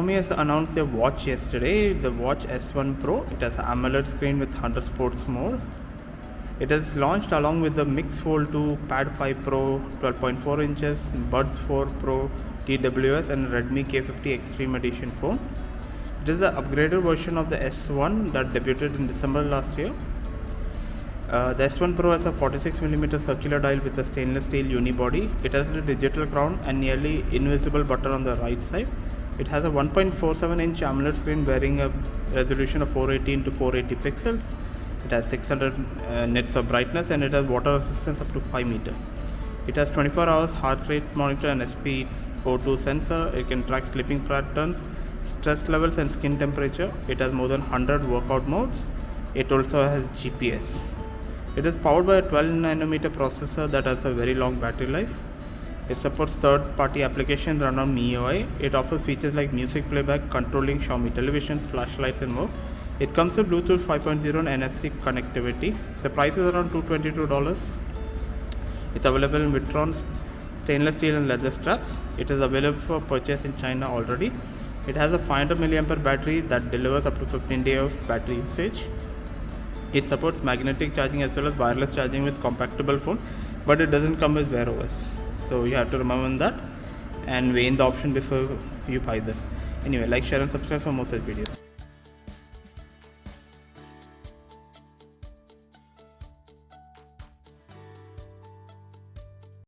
Xiaomi has announced their watch yesterday, the Watch S1 Pro. It has AMOLED screen with 100 sports mode. It is launched along with the Mix Fold 2, Pad 5 Pro, 12.4 inches, Buds 4 Pro, TWS and Redmi K50 Extreme Edition phone. It is the upgraded version of the S1 that debuted in December last year. The S1 Pro has a 46mm circular dial with a stainless steel unibody. It has a digital crown and nearly invisible button on the right side. It has a 1.47-inch AMOLED screen bearing a resolution of 480 into 480 pixels. It has 600 nits of brightness and it has water resistance up to 5 meters. It has 24 hours heart rate monitor and SpO2 sensor. It can track sleeping patterns, stress levels and skin temperature. It has more than 100 workout modes. It also has GPS. It is powered by a 12nm processor that has a very long battery life. It supports third-party applications run on MIUI. It offers features like music playback, controlling Xiaomi television, flashlights and more. It comes with Bluetooth 5.0 and NFC connectivity. The price is around $222. It's available in Witron stainless steel and leather straps. It is available for purchase in China already. It has a 500 mAh battery that delivers up to 15 days of battery usage. It supports magnetic charging as well as wireless charging with compatible phone, but it doesn't come with Wear OS. So you have to remember that and weigh in the option before you buy them. Anyway, like, share and subscribe for more such videos.